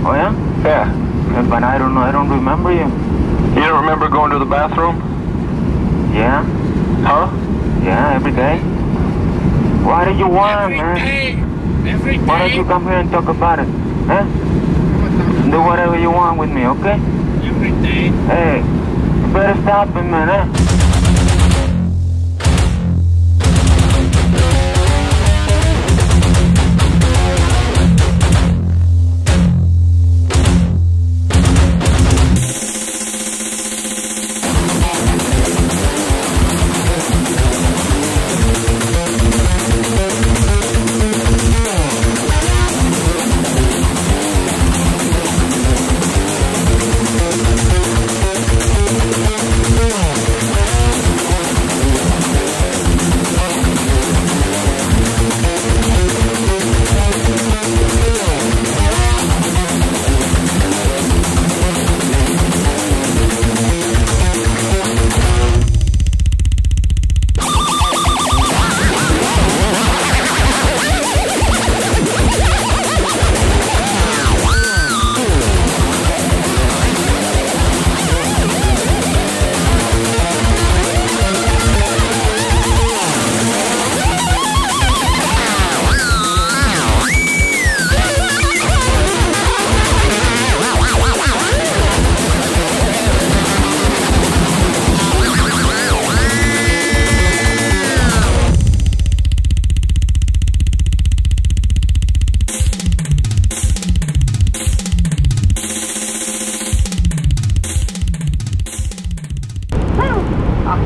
Oh yeah? Yeah. But I don't know. I don't remember you. You don't remember going to the bathroom? Yeah? Huh? Yeah, every day. What do you want, man? Every day. Why don't you come here and talk about it? Huh? Do whatever you want with me, okay? Every day. Hey, you better stop it, man, huh?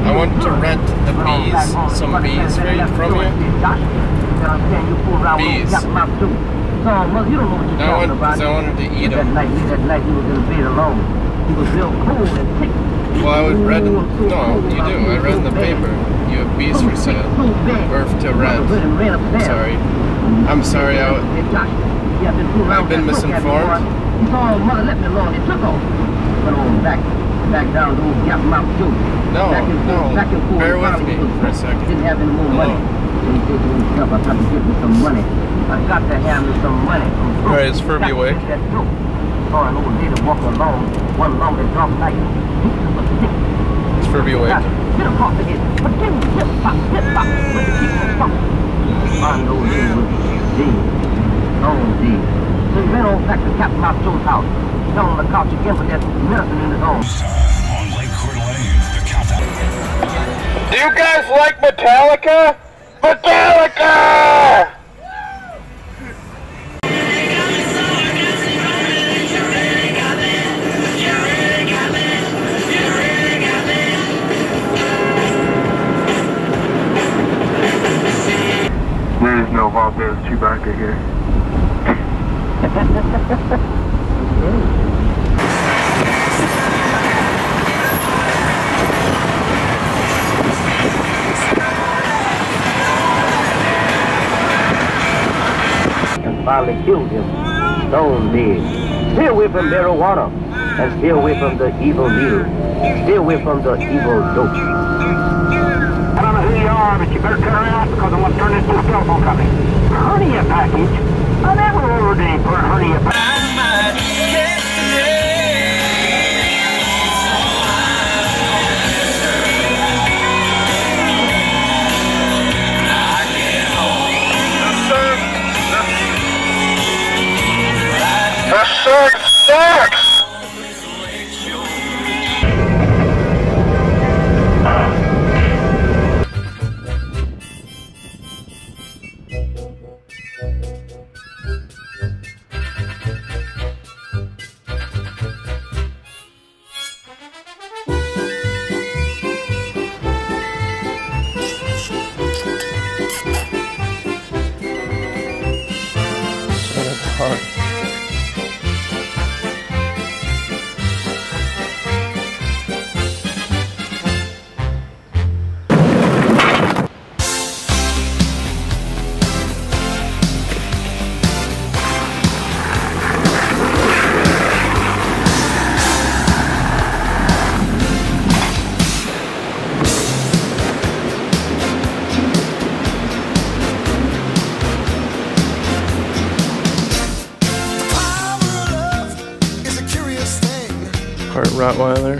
I want to rent the bees, some bees right from you. Bees. No, because I wanted to eat them. Well, I would read them. No, you do. I read in the paper. You have bees for sale. Or to rent. Sorry. I'm sorry. I've been misinformed. No, bear with me for a second. Didn't have any more money. So he said to himself, I got to get me some money. I got to have me some money. Alright, it's Furby awake. Saw an old lady walk along, one long and dark night. It's Furby awake. Hit across the head. But then hip pop, with the people talking. Find old lady was dead. Oh, dead. So he ran on back to Captain Mouth Joe's house. He fell on the couch again with that medicine in his arm. Do you guys like Metallica? Metallica! There is no Valverde Chewbacca here. Finally killed him, stone dead. Stay away from marijuana, and stay away from the evil needle. Stay away from the evil dope. I don't know who you are, but you better cut her out because I'm going to turn this new telephone company. Hernia package? I never ordered any for a hernia package. This song sucks! Part Rottweiler.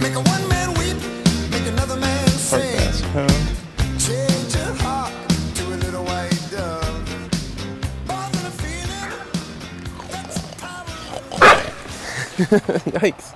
Part Basset Hound. Yikes.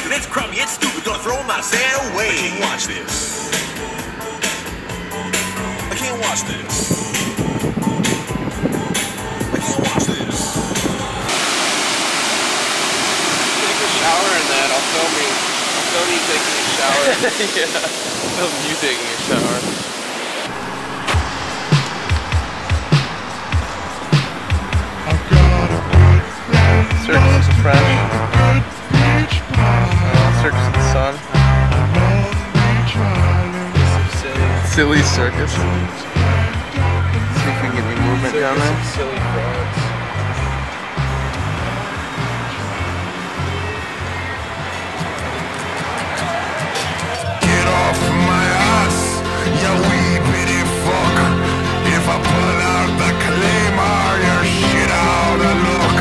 It's crummy, it's stupid, gonna throw my sand away. I can't watch this. I can't watch this. I can't watch this. Take a shower in that, I'll film you taking a shower. Yeah, film you taking a shower. Circus is a friend. Circus of the Sun. Silly circus. See if we can get any movement down there. Silly frogs. Get off my ass, you wee bitty fuck. If I pull out the claymore, you're shit out of luck.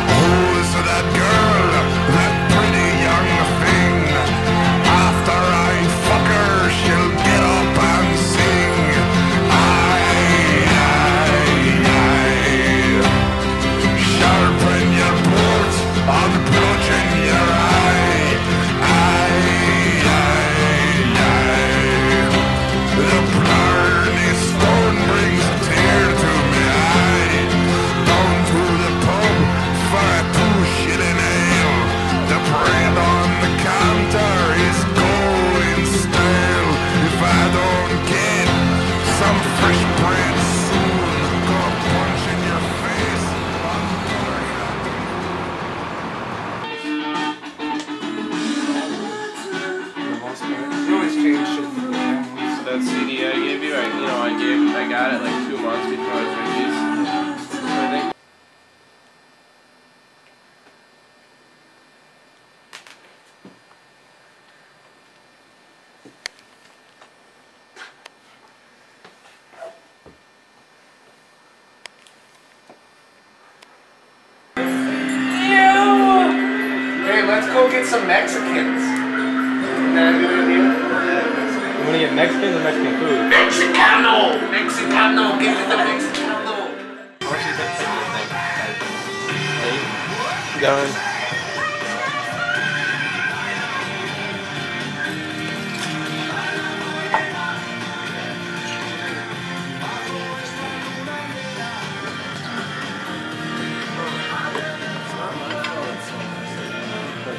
Who's that girl? That pretty young thing. After I fuck her, she'll get up and sing. Sharpen your boot, I'll bludgeon your eye. The blarney stone brings a tear to my eye. Down to the pub for a 2-shilling ale. The bread on the counter is going stale. If I don't get some fresh bread soon, go punch in your face. You always change shit for the families. So that CD I gave you, I got it like 2 months before it was released. So I think. Hey, let's go get some Mexicans. Can I do it here? You want to get Mexican or Mexican food? Mexicano! Mexicano! Give me the Mexicano! How much you think you think? 8? Done.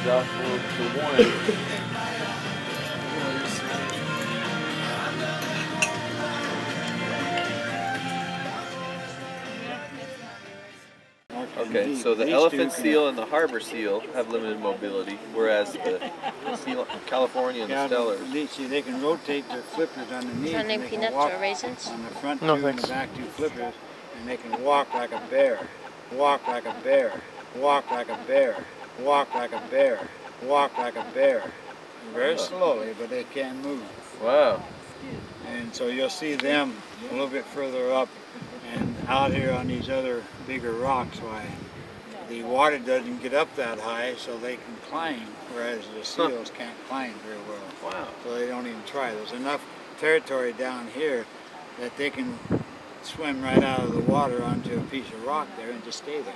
The one. Okay, so the elephant seal and the harbor seal have limited mobility, whereas the seal, California and the stellars. See, they can rotate their flippers underneath. Are they peanuts or raisins? On the front No, two and the back two flippers, and they can walk like a bear, walk like a bear, walk like a bear, walk like a bear, walk like a bear. Very slowly, but they can move. Wow. And so you'll see them a little bit further up, and out here on these other bigger rocks, why the water doesn't get up that high, so they can climb, whereas the seals can't climb very well. Wow. So they don't even try. There's enough territory down here that they can swim right out of the water onto a piece of rock there and just stay there.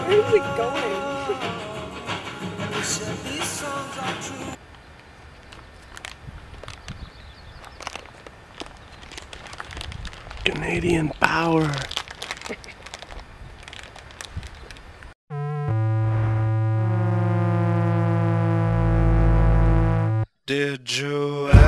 Where is it going? Canadian power. Did you